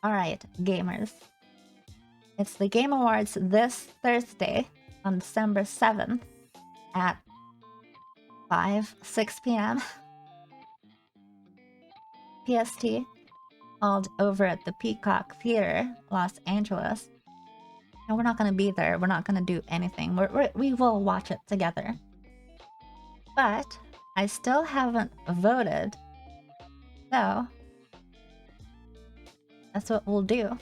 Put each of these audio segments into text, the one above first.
Alright, gamers. It's the Game Awards this Thursday on December 7th at 6 p.m. PST, held over at the Peacock Theater, Los Angeles. And we're not gonna be there. We're not gonna do anything. We will watch it together. But I still haven't voted. So that's what we'll do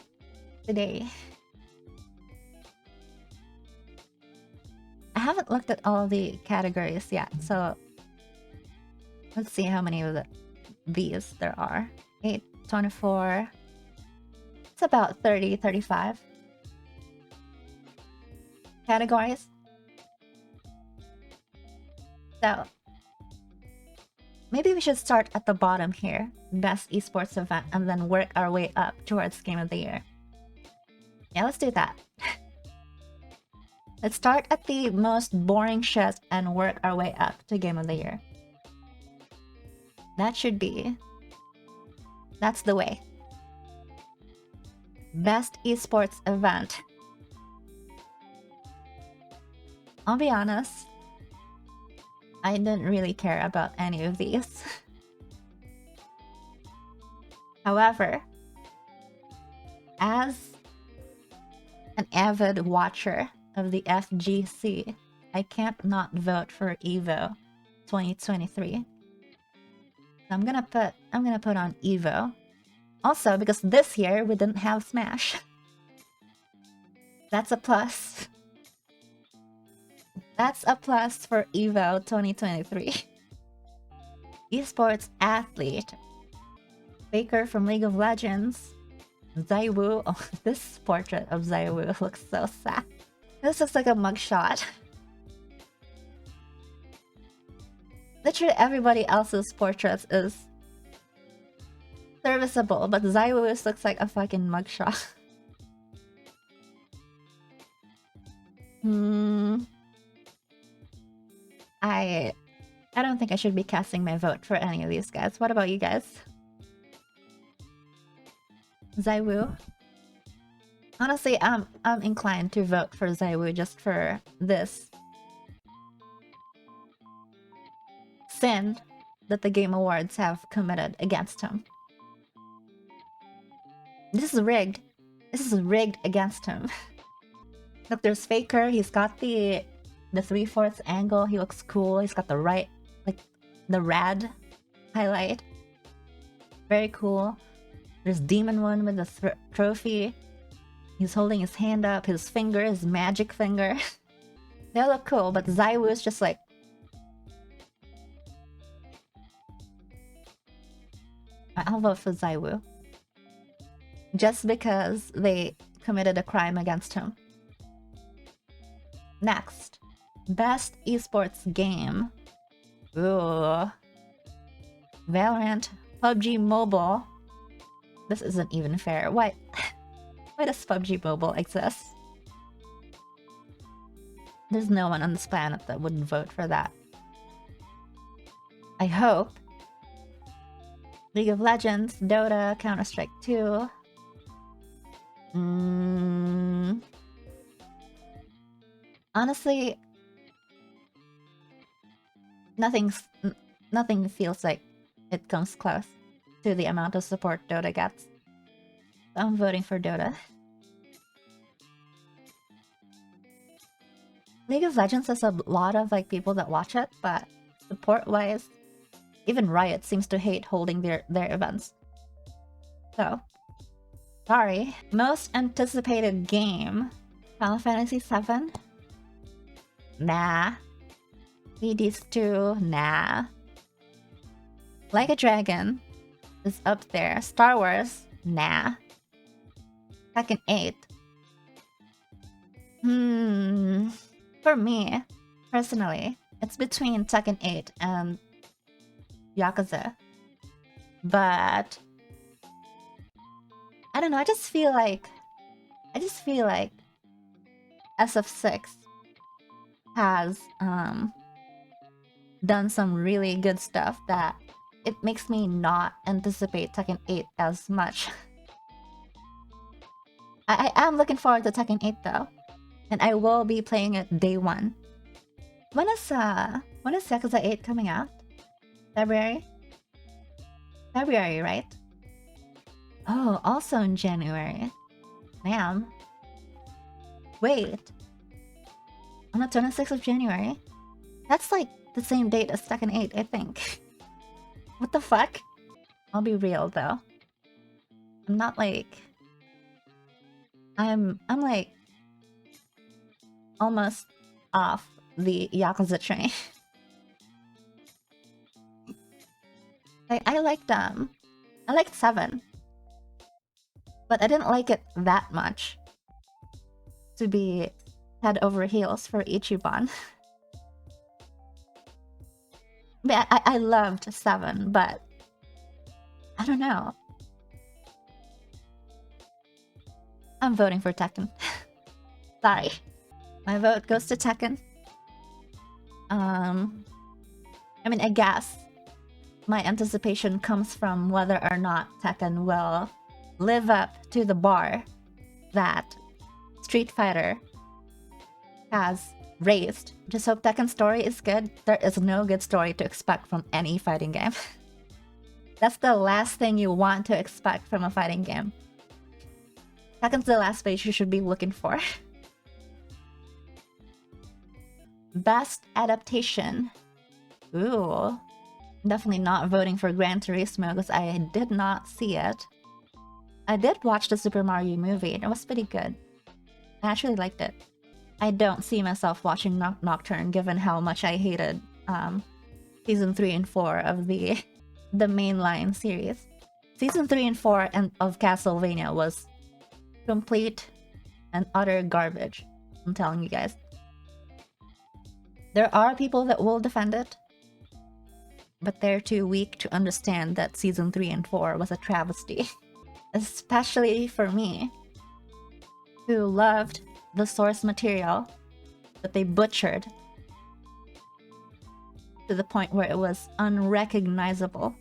today. I haven't looked at all the categories yet, so let's see how many of these there are. 8, 24. It's about 30, 35 categories. So maybe we should start at the bottom here, best esports event, and then work our way up towards Game of the Year. Yeah, let's do that. Let's start at the most boring shit and work our way up to Game of the Year. That should be... That's the way. Best esports event. I'll be honest, I didn't really care about any of these. However, as an avid watcher of the FGC, I can't not vote for EVO 2023. So I'm gonna put on EVO. Also, because this year we didn't have Smash. That's a plus. That's a plus for EVO 2023. Esports athlete. Faker from League of Legends. Zaiwu. Oh, this portrait of Zaiwu looks so sad. This looks like a mugshot. Literally everybody else's portraits is serviceable, but Zaiwu's looks like a fucking mugshot. I don't think I should be casting my vote for any of these guys. What about you guys? Zaiwu? Honestly, I'm inclined to vote for Zaiwu just for this sin that the Game Awards have committed against him. This is rigged. This is rigged against him. Look, there's Faker. He's got the 3/4 angle. He looks cool. He's got the right, like, the rad highlight. Very cool. There's Demon One with the trophy. He's holding his hand up. His finger is magic finger. They look cool, but Zaiwu is just like... I'll vote for Zaiwu. Just because they committed a crime against him. Next. Best esports game. Ooh. Valorant. PUBG Mobile. This isn't even fair. Why does PUBG Mobile exist? There's no one on this planet that wouldn't vote for that. I hope. League of Legends, Dota, Counter-Strike 2. Honestly, nothing feels like it comes close to the amount of support Dota gets. I'm voting for Dota. League of Legends has a lot of like people that watch it, but support-wise, even Riot seems to hate holding their events. So, sorry. Most anticipated game. Final Fantasy VII? Nah. Hades 2? Nah. Like a Dragon is up there. Star Wars? Nah. Tekken 8? For me, personally, it's between Tekken 8 and Yakuza. But I don't know, I just feel like SF6 has done some really good stuff that it makes me not anticipate Tekken 8 as much. I am looking forward to Tekken 8 though. And I will be playing it day one. When is Yakuza 8 coming out? February? February, right? Oh, also in January. Damn. Wait. On the 26th of January? That's like the same date as Tekken 8, I think. What the fuck? I'll be real though. I'm not like... I'm like... almost off the Yakuza train. I liked I liked 7. But I didn't like it that much to be head over heels for Ichiban. But I loved 7, but I don't know. I'm voting for Tekken. Sorry. My vote goes to Tekken. I mean, I guess my anticipation comes from whether or not Tekken will live up to the bar that Street Fighter has raised. Just hope Tekken's story is good. There is no good story to expect from any fighting game. That's the last thing you want to expect from a fighting game. Tekken's the last page you should be looking for. Best adaptation. Ooh. Definitely not voting for Gran Turismo because I did not see it. I did watch the Super Mario movie. It was pretty good. I actually liked it. I don't see myself watching Nocturne given how much I hated Season 3 and 4 of the mainline series. Season 3 and 4 of Castlevania was complete and utter garbage. I'm telling you guys. There are people that will defend it, but they're too weak to understand that Season 3 and 4 was a travesty. Especially for me, who loved the source material that they butchered to the point where it was unrecognizable.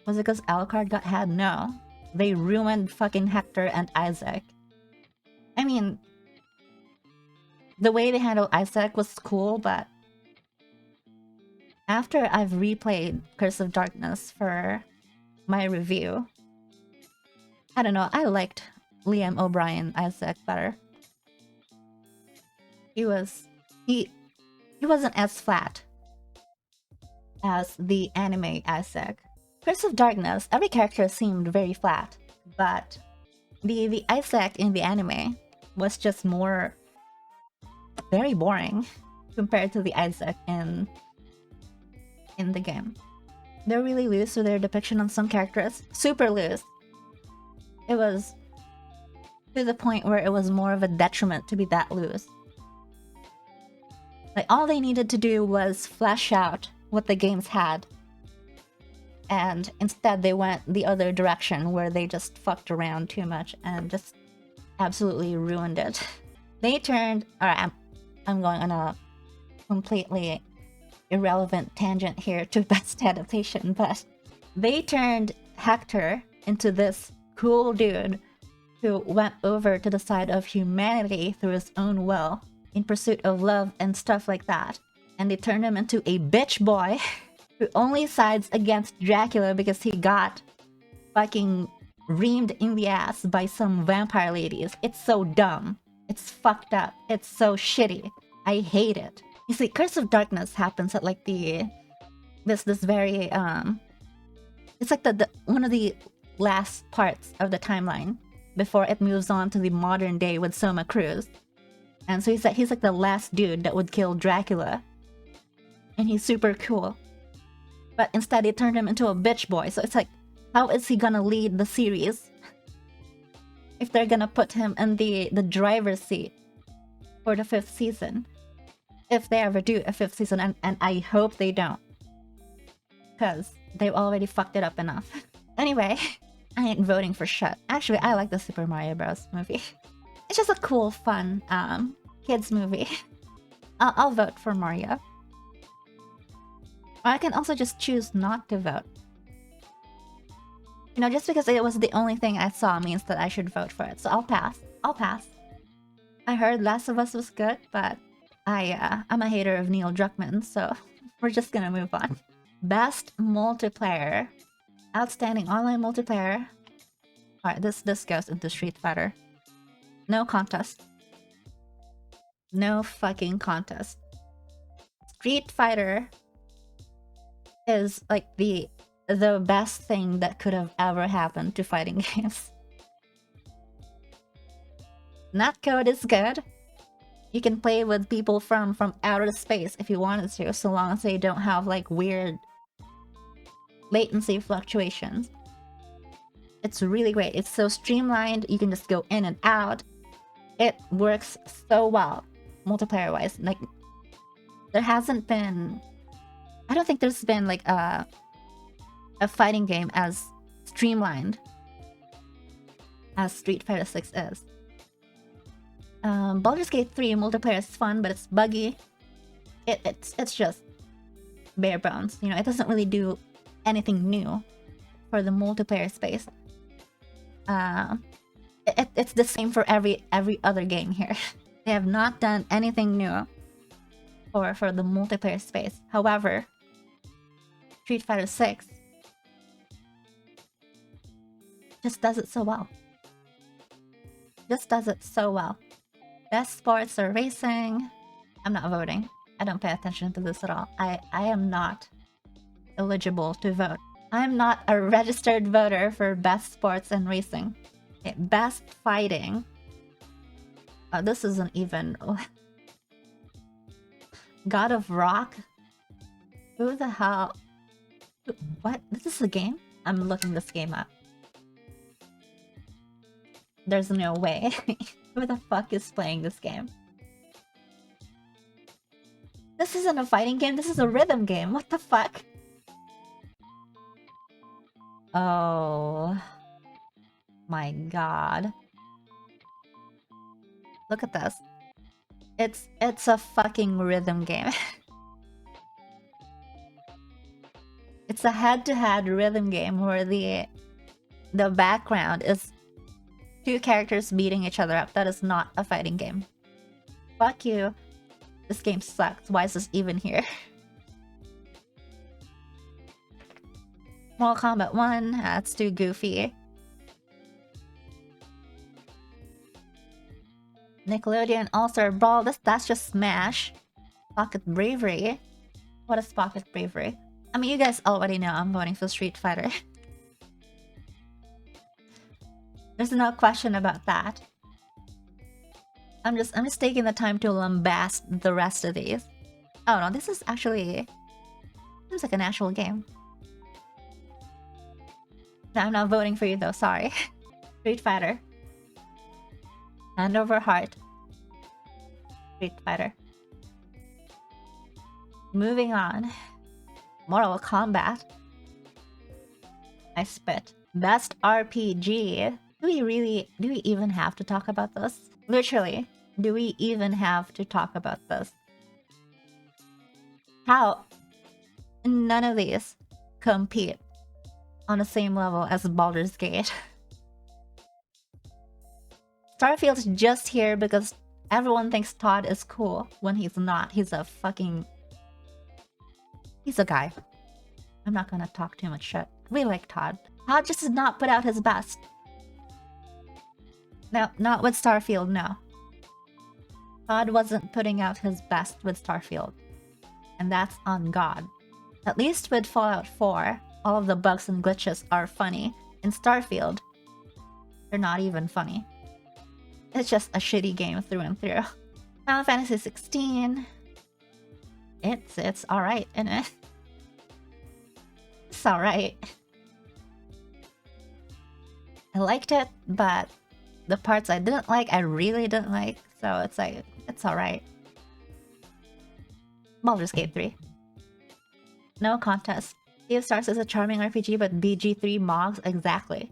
Was it because Alucard got had? No. They ruined fucking Hector and Isaac. I mean, the way they handled Isaac was cool, but after I've replayed Curse of Darkness for my review, I don't know, I liked Liam O'Brien Isaac better. He wasn't as flat as the anime Isaac. Curse of Darkness, every character seemed very flat, but the Isaac in the anime was just more very boring compared to the Isaac in the game. They're really loose with their depiction on some characters. Super loose. It was to the point where it was more of a detriment to be that loose. Like, all they needed to do was flesh out what the games had. And instead they went the other direction where they just fucked around too much and just absolutely ruined it. They turned... Alright, I'm going on a completely irrelevant tangent here to best adaptation, but they turned Hector into this cool dude who went over to the side of humanity through his own will in pursuit of love and stuff like that. And they turned him into a bitch boy who only sides against Dracula because he got fucking reamed in the ass by some vampire ladies. It's so dumb. It's fucked up. It's so shitty. I hate it. You see, Curse of Darkness happens at like this very it's like the one of the last parts of the timeline before it moves on to the modern day with Soma Cruz. And so he's like the last dude that would kill Dracula. And he's super cool. But instead they turned him into a bitch boy. So it's like, how is he gonna lead the series if they're gonna put him in the driver's seat for the 5th season? If they ever do a 5th season, and I hope they don't. Because they've already fucked it up enough. Anyway, I ain't voting for shit. Actually, I like the Super Mario Bros. Movie. It's just a cool, fun, kids movie. I'll vote for Mario. Or I can also just choose not to vote. You know, just because it was the only thing I saw means that I should vote for it. So I'll pass. I'll pass. I heard Last of Us was good, but I'm a hater of Neil Druckmann, so we're just gonna move on. Best multiplayer. Outstanding online multiplayer. Alright, this goes into Street Fighter. No contest. No fucking contest. Street Fighter is like the best thing that could have ever happened to fighting games. Netcode is good. You can play with people from outer space if you wanted to, so long as they don't have like weird latency fluctuations. It's really great. It's so streamlined. You can just go in and out. It works so well, multiplayer-wise. Like, there hasn't been... I don't think there's been like a fighting game as streamlined as Street Fighter 6 is. Baldur's Gate 3 multiplayer is fun, but it's buggy. It's just bare bones. You know, it doesn't really do anything new for the multiplayer space. It's the same for every other game here. They have not done anything new for the multiplayer space. However, Street Fighter 6 just does it so well. Just does it so well. Best sports or racing. I'm not voting. I don't pay attention to this at all. I am not eligible to vote. I'm not a registered voter for best sports and racing. Okay, best fighting. This isn't even... God of Rock? Who the hell... What? This is a game? I'm looking this game up. There's no way. Who the fuck is playing this game? This isn't a fighting game, this is a rhythm game. What the fuck? Oh my god. Look at this. It's a fucking rhythm game. It's a head-to-head rhythm game where the background is two characters beating each other up. That is not a fighting game. Fuck you. This game sucks. Why is this even here? Mortal Kombat 1, that's too goofy. Nickelodeon All-Star Brawl, that's just Smash. Pocket Bravery. What is Pocket Bravery? I mean, you guys already know I'm voting for Street Fighter. There's no question about that. I'm just taking the time to lambast the rest of these. Oh no, this is actually... seems like an actual game. No, I'm not voting for you though, sorry. Street Fighter. Hand over heart. Street Fighter. Moving on. Mortal Kombat. I spit. Best RPG. Do we even have to talk about this? Literally, do we even have to talk about this? How? None of these compete on the same level as Baldur's Gate. Starfield's just here because everyone thinks Todd is cool when he's not. He's a fucking... he's a guy. I'm not gonna talk too much shit. We like Todd. Todd just did not put out his best. No, not with Starfield, no. Todd wasn't putting out his best with Starfield. And that's on God. At least with Fallout 4, all of the bugs and glitches are funny. In Starfield, they're not even funny. It's just a shitty game through and through. Final Fantasy 16. It's alright, isn't it? It's alright. I liked it, but the parts I didn't like, I really didn't like. So it's like, it's alright. Baldur's Gate 3. No contest. Sea of Stars is a charming RPG, but BG3 mogs exactly.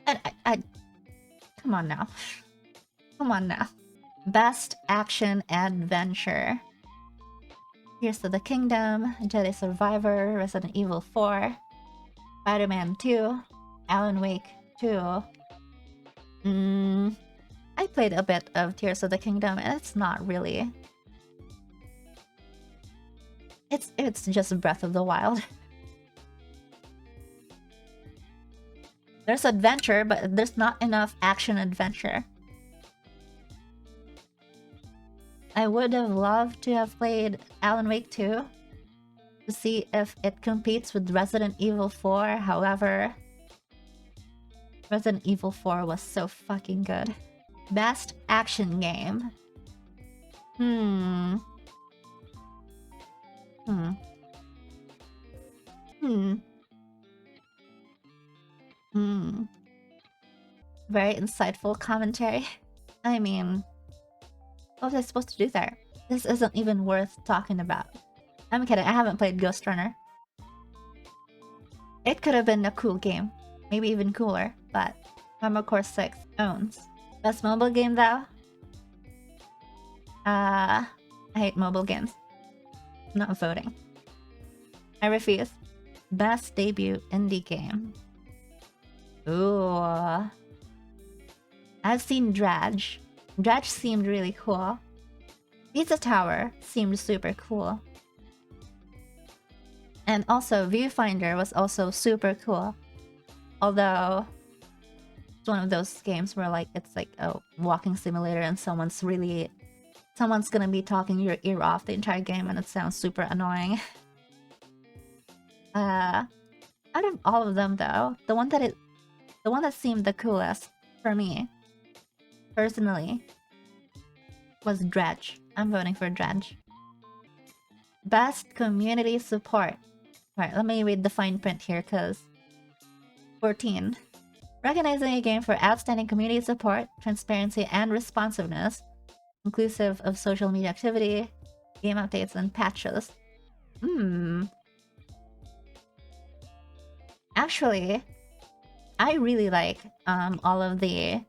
And I come on now. Come on now. Best action adventure. Here's to the Kingdom, Jedi Survivor, Resident Evil 4, Spider-Man 2, Alan Wake 2. I played a bit of Tears of the Kingdom, and it's not really. It's just Breath of the Wild. There's adventure, but there's not enough action adventure. I would have loved to have played Alan Wake 2 to see if it competes with Resident Evil 4. However, Resident Evil 4 was so fucking good. Best action game. Very insightful commentary. I mean, what was I supposed to do there? This isn't even worth talking about. I'm kidding, I haven't played Ghost Runner. It could have been a cool game. Maybe even cooler, but Armored Core 6 owns. Best mobile game though? I hate mobile games. I'm not voting. I refuse. Best debut indie game. Ooh. I've seen Dredge. Dredge seemed really cool. Pizza Tower seemed super cool. And also, Viewfinder was also super cool. Although, it's one of those games where like it's like a walking simulator and someone's gonna be talking your ear off the entire game and it sounds super annoying. Out of all of them though, the one that seemed the coolest for me, personally, was Dredge. I'm voting for Dredge. Best community support. Alright, let me read the fine print here, cause 14. Recognizing a game for outstanding community support, transparency, and responsiveness, inclusive of social media activity, game updates, and patches. Actually, I really like all of the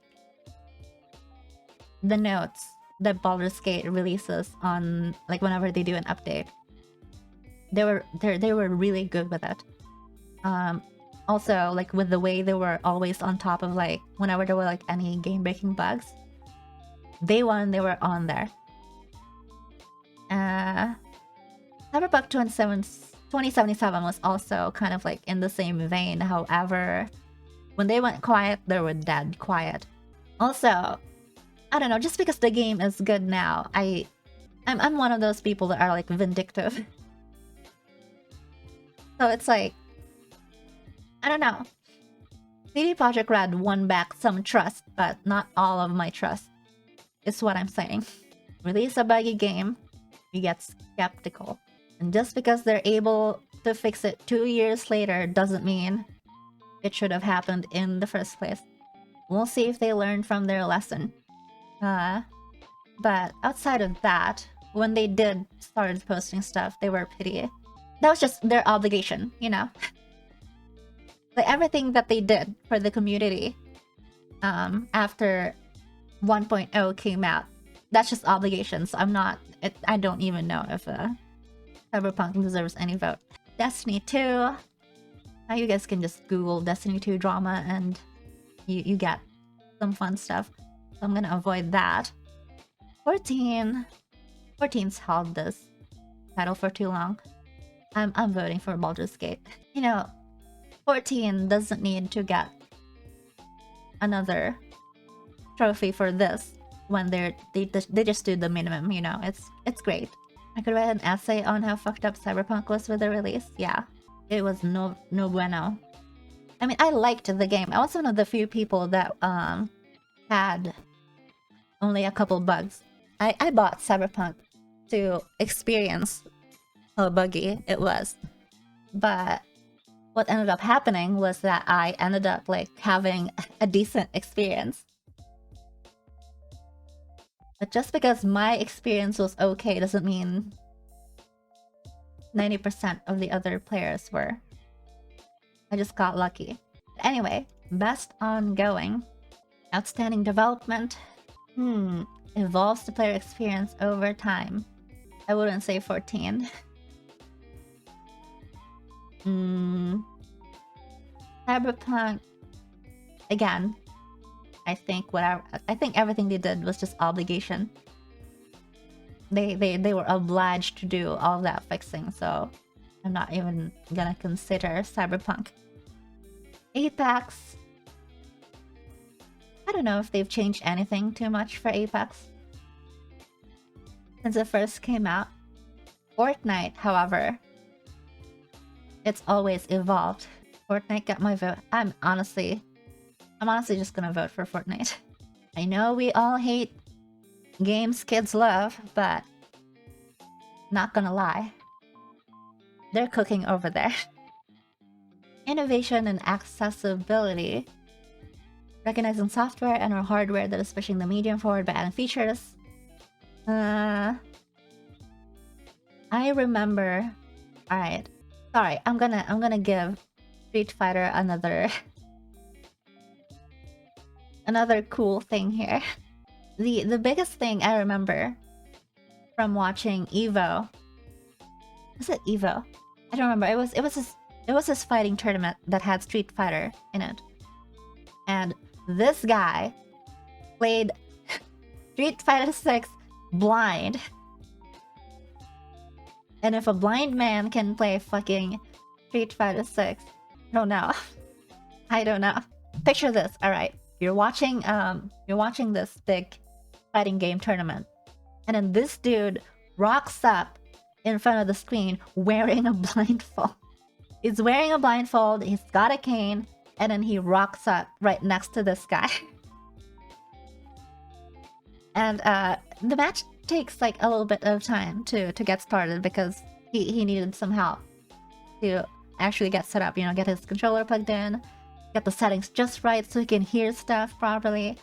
notes that Baldur's Gate releases on like whenever they do an update. They were really good with it. Also, like with the way they were always on top of like whenever there were like any game-breaking bugs. Day one, they were on there. Cyberpunk 2077 was also kind of like in the same vein. However, when they went quiet, they were dead quiet. Also, I don't know, just because the game is good now, I'm one of those people that are like vindictive. So it's like, I don't know. CD Projekt Red won back some trust, but not all of my trust. Is what I'm saying. Release a buggy game, you get skeptical. And just because they're able to fix it 2 years later doesn't mean it should have happened in the first place. We'll see if they learned from their lesson. But outside of that, when they did started posting stuff, they were pretty... That was just their obligation, you know? Like everything that they did for the community after 1.0 came out, that's just obligations. I don't even know if Cyberpunk deserves any vote. Destiny 2. Now you guys can just Google Destiny 2 drama and you get some fun stuff. So I'm gonna avoid that. 14. 14's held this title for too long. I'm voting for Baldur's Gate. You know, 14 doesn't need to get another trophy for this when they just do the minimum, you know. It's great. I could write an essay on how fucked up Cyberpunk was with the release. Yeah, it was no bueno. I mean, I liked the game. I was one of the few people that had only a couple bugs. I bought Cyberpunk to experience how buggy it was. But what ended up happening was that I ended up like having a decent experience. But just because my experience was okay doesn't mean 90% of the other players were. I just got lucky. Anyway, best ongoing. Outstanding development. Evolves the player experience over time. I wouldn't say 14. Cyberpunk, again, I think everything they did was just obligation. They were obliged to do all that fixing, so I'm not even gonna consider Cyberpunk. Apex, I don't know if they've changed anything too much for Apex since it first came out. Fortnite, however, it's always evolved. Fortnite got my vote. I'm honestly just gonna vote for Fortnite. I know we all hate games kids love, but not gonna lie, they're cooking over there. Innovation and accessibility. Recognizing software and or hardware that is pushing the medium forward by adding features. I remember. Alright. Sorry, I'm gonna give Street Fighter another cool thing here. The biggest thing I remember from watching Evo. Was it Evo? I don't remember. It was this fighting tournament that had Street Fighter in it. And this guy played Street Fighter 6 blind. And if a blind man can play fucking Street Fighter 6, I don't know. I don't know. Picture this, alright. You're watching this big fighting game tournament. And then this dude rocks up in front of the screen wearing a blindfold. He's wearing a blindfold, he's got a cane, and then he rocks up right next to this guy. And the match takes like a little bit of time to get started because he needed some help to actually get set up, you know, get his controller plugged in, get the settings just right so he can hear stuff properly,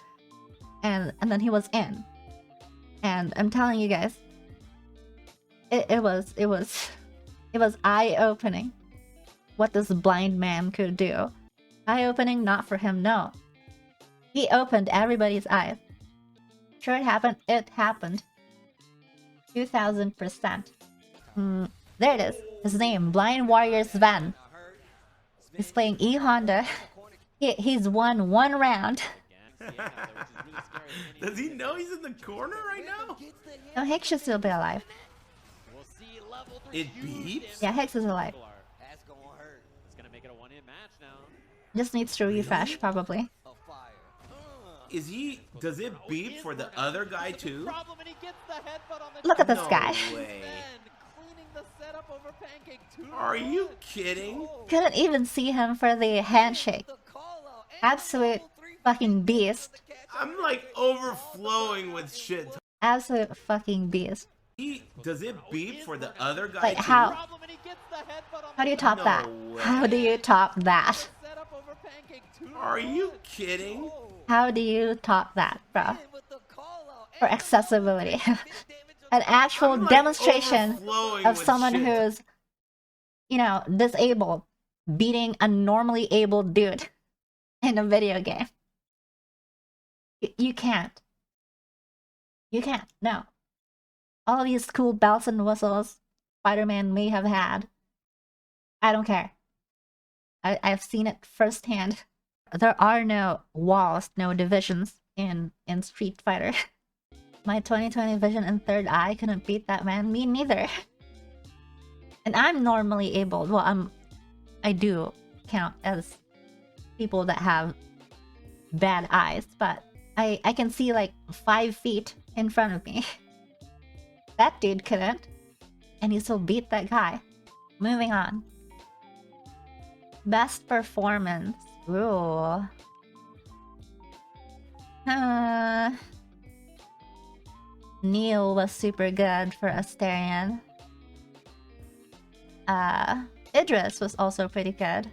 and then he was in. And I'm telling you guys, it was eye-opening what this blind man could do. Eye-opening, not for him, no. He opened everybody's eyes. Sure it happened? It happened. 2000%. There it is. His name, Blind Warrior Sven. He's playing E Honda. He's won one round. Does he know he's in the corner right now? No, Hicks should still be alive. It beeps? Yeah, Hicks is alive. Just needs to refresh, probably. Is he... Does it beep for the other guy too? Look at this guy. Way. Are you kidding? Couldn't even see him for the handshake. Absolute fucking beast. I'm like overflowing with shit. Absolute fucking beast. Does it beep for the other guy like too? how do you top that? way. How do you top that? Are you kidding? How do you top that, bro? For accessibility. An actual like demonstration overflowing of with someone shit. who's, you know, disabled beating a normally abled dude in a video game. You can't. You can't, no. All these cool bells and whistles Spider-Man may have had, I don't care. I've seen it firsthand. There are no walls, no divisions in Street Fighter. My 2020 vision and third eye couldn't beat that, man. Me neither. And I'm normally able. Well, I do count as people that have bad eyes, but I can see like 5 feet in front of me. That dude couldn't, and he still beat that guy. Moving on. Best performance. Ooh. Neil was super good for Asterion. Idris was also pretty good.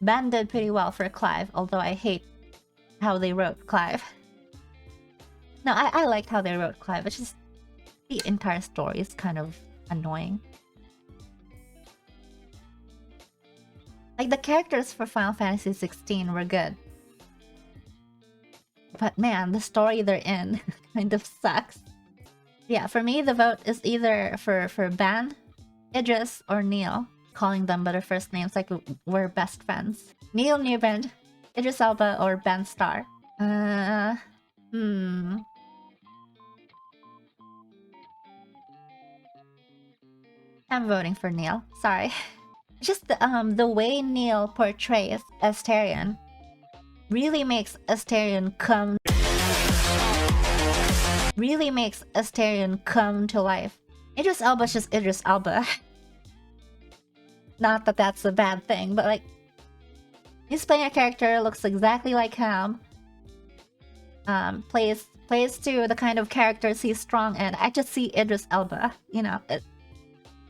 Ben did pretty well for Clive, although I hate how they wrote Clive. No, I liked how they wrote Clive. It's just the entire story is kind of annoying. Like, the characters for Final Fantasy 16 were good. But man, the story they're in kind of sucks. Yeah, for me, the vote is either for Ben, Idris, or Neil. calling them by their first names like we're best friends. Neil Newbend, Idris Elba, or Ben Starr? Hmm. I'm voting for Neil. Sorry. Just the way Neil portrays Asterion really makes Asterion come to life. Idris Elba's just Idris Elba. Not that that's a bad thing, but like he's playing a character looks exactly like him. Plays to the kind of characters he's strong in. I just see Idris Elba, you know.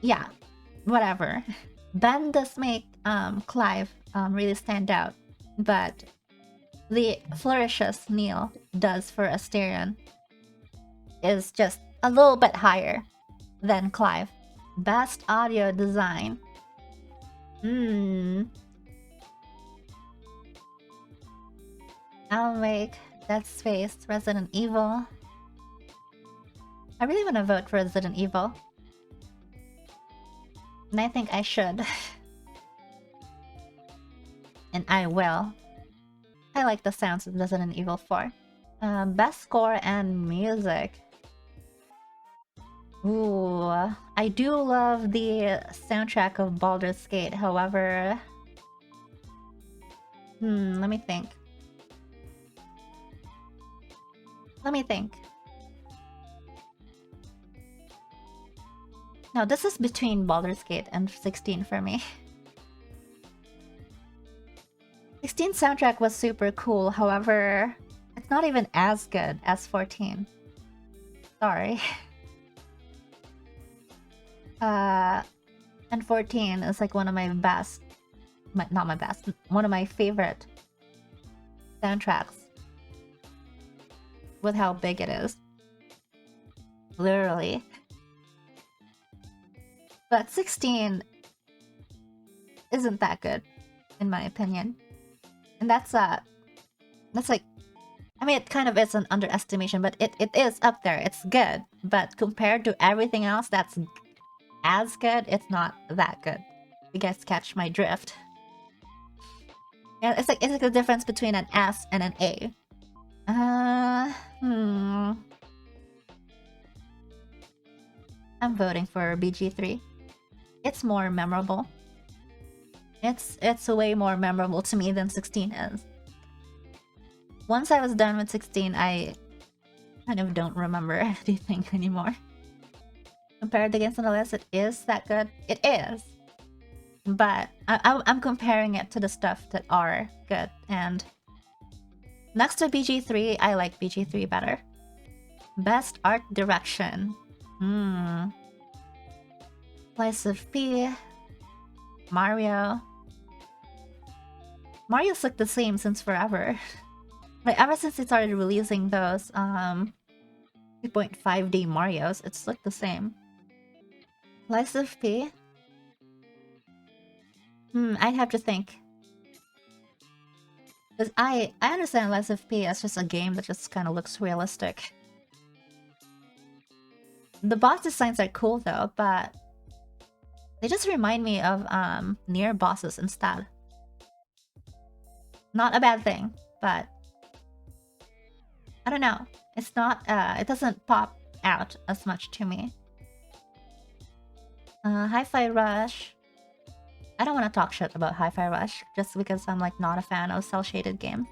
Yeah, whatever. Ben does make Clive really stand out, but the flourishes Neil does for Asterion is just a little bit higher than Clive. Best audio design. Alan Wake, Dead Space, Resident Evil. I really want to vote for Resident Evil. And I think I should. And I will. I like the sounds of Resident Evil 4. Best score and music. Ooh, I do love the soundtrack of Baldur's Gate, however... let me think. No, this is between Baldur's Gate and 16 for me. 16 soundtrack was super cool, however, it's not even as good as 14. Sorry. And 14 is like one of my best... not my best, one of my favorite soundtracks. With how big it is. Literally. But 16 isn't that good, in my opinion. And that's like... I mean, it kind of is an underestimation, but it is up there. It's good. But compared to everything else that's as good, it's not that good. You guys catch my drift. Yeah, it's like the difference between an S and an A. I'm voting for BG3. It's more memorable. It's way more memorable to me than 16 is. Once I was done with 16, I kind of don't remember anything anymore. Compared against the list, it is that good. It is. But I'm comparing it to the stuff that are good. And next to BG3, I like BG3 better. Best art direction. Slice of P. Mario. Mario's looked the same since forever. Like, ever since they started releasing those 2.5D Marios, it's looked the same. Slice of P? I'd have to think. Because I understand Slice of P as just a game that just kind of looks realistic. The boss designs are cool though, but they just remind me of near bosses instead. Not a bad thing, but I don't know. It's not it doesn't pop out as much to me. Hi-Fi Rush. I don't want to talk shit about Hi-Fi Rush just because I'm like not a fan of cel-shaded games.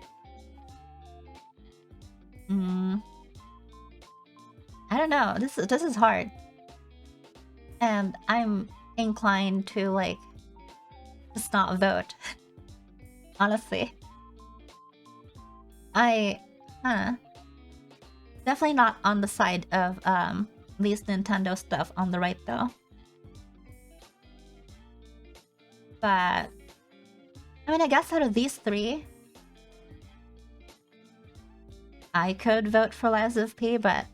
I don't know. This is hard. And I'm inclined to like just not vote. Honestly. Definitely not on the side of these Nintendo stuff on the right though. But I mean, I guess out of these three, I could vote for Lies of P, but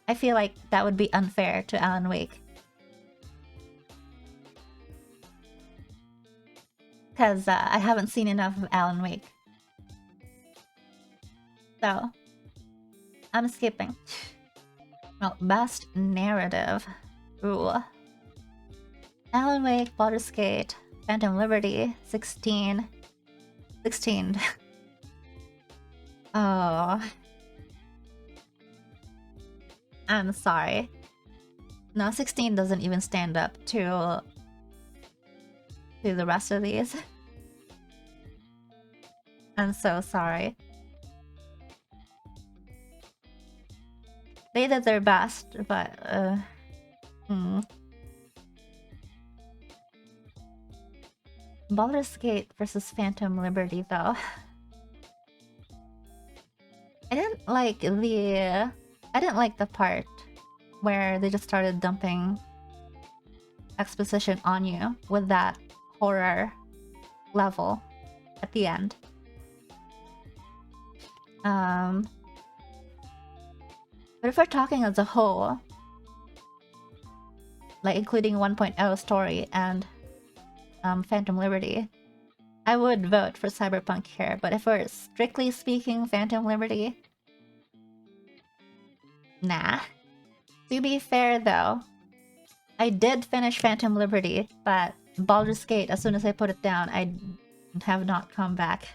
I feel like that would be unfair to Alan Wake. Because I haven't seen enough of Alan Wake. So, I'm skipping. Well, best narrative. Ooh. Alan Wake, Baldur's Gate, Phantom Liberty, 16. 16. Oh. I'm sorry. No, 16 doesn't even stand up to the rest of these. I'm so sorry. They did their best, but Baldur's Gate versus Phantom Liberty though. I didn't like the part where they just started dumping exposition on you with that horror level at the end. But if we're talking as a whole, like including 1.0 story and Phantom Liberty, I would vote for Cyberpunk here. But if we're strictly speaking Phantom Liberty, nah. To be fair though, I did finish Phantom Liberty, but Baldur's Gate, as soon as I put it down, I have not come back.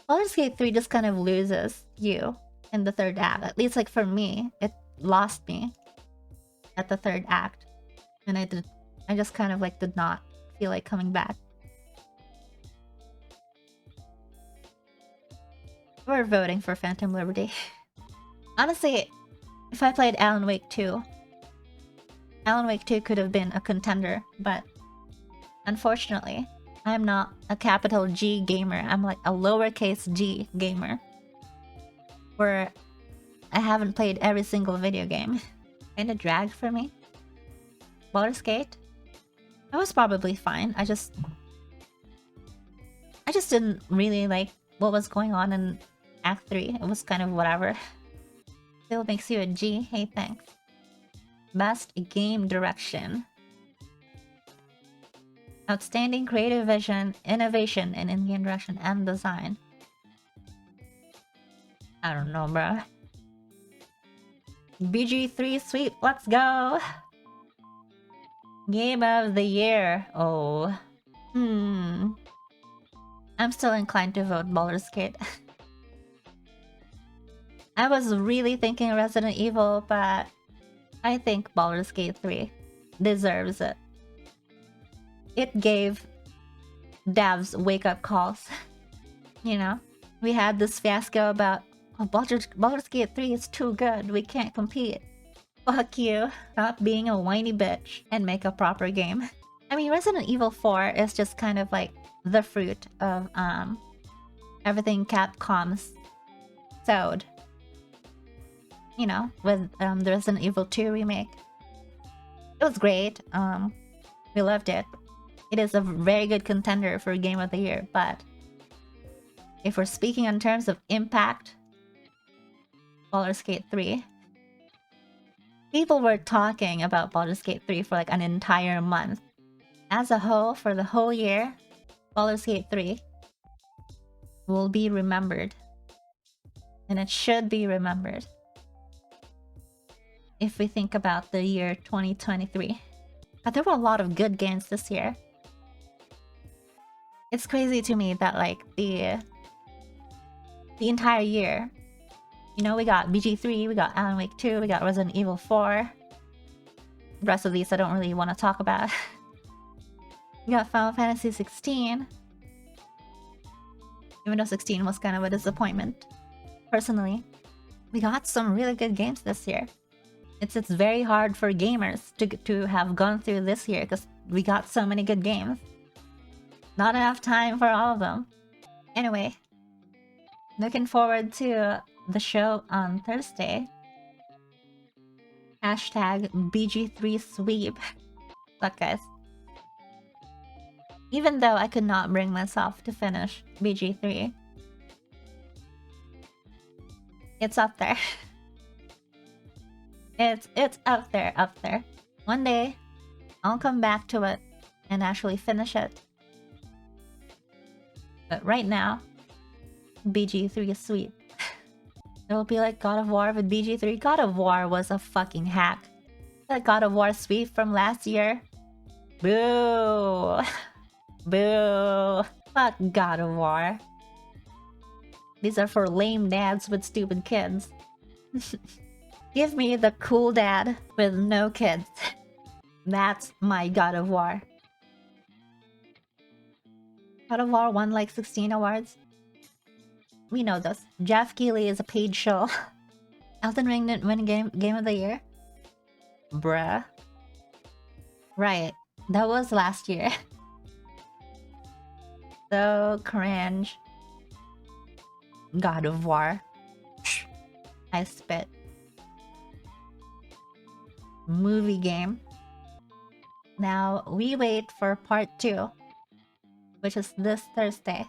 Baldur's Gate 3 just kind of loses you in the third act. At least like for me, it lost me at the third act. And I just kind of like did not feel like coming back. We're voting for Phantom Liberty. Honestly, if I played Alan Wake 2, Alan Wake 2 could have been a contender, but unfortunately, I'm not a capital G gamer. I'm like a lowercase g gamer. Where I haven't played every single video game. Kinda dragged for me. Baldur's Gate? It was probably fine. I just didn't really like what was going on in Act 3. It was kind of whatever. Still makes you a G. Hey, thanks. Best game direction. Outstanding creative vision, innovation in in-game direction and design. I don't know, bro. BG3 sweep, let's go! Game of the year. Oh. I'm still inclined to vote Baldur's Gate. I was really thinking Resident Evil, but I think Baldur's Gate 3 deserves it. It gave devs wake-up calls. You know? We had this fiasco about, oh, Baldur's Gate 3 is too good, we can't compete. Fuck you. Stop being a whiny bitch and make a proper game. I mean, Resident Evil 4 is just kind of like the fruit of everything Capcom's sowed. You know, with the Resident Evil 2 remake. It was great. We loved it. It is a very good contender for Game of the Year, but if we're speaking in terms of impact, Baldur's Gate 3. People were talking about Baldur's Gate 3 for like an entire month. As a whole, for the whole year, Baldur's Gate 3 will be remembered. And it should be remembered. If we think about the year 2023. But there were a lot of good games this year. It's crazy to me that like the entire year, you know, we got BG3, we got Alan Wake 2, we got Resident Evil 4. The rest of these I don't really want to talk about. We got Final Fantasy 16. Even though 16 was kind of a disappointment. Personally. We got some really good games this year. It's very hard for gamers to have gone through this year because we got so many good games. Not enough time for all of them. Anyway, looking forward to the show on Thursday. Hashtag BG3 sweep. Look, guys. Even though I could not bring myself to finish BG3, it's up there. It's up there. One day, I'll come back to it and actually finish it. But right now, BG3 is sweet. It'll be like God of War with BG3. God of War was a fucking hack. That God of War sweep from last year. Boo! Boo! Fuck God of War. These are for lame dads with stupid kids. Give me the cool dad with no kids. That's my God of War. God of War won like 16 awards. We know this. Jeff Keighley is a paid show. Elden Ring didn't win game of the year? Bruh. Right. That was last year. So cringe. God of War. I spit. Movie game. Now we wait for part 2, which is this Thursday.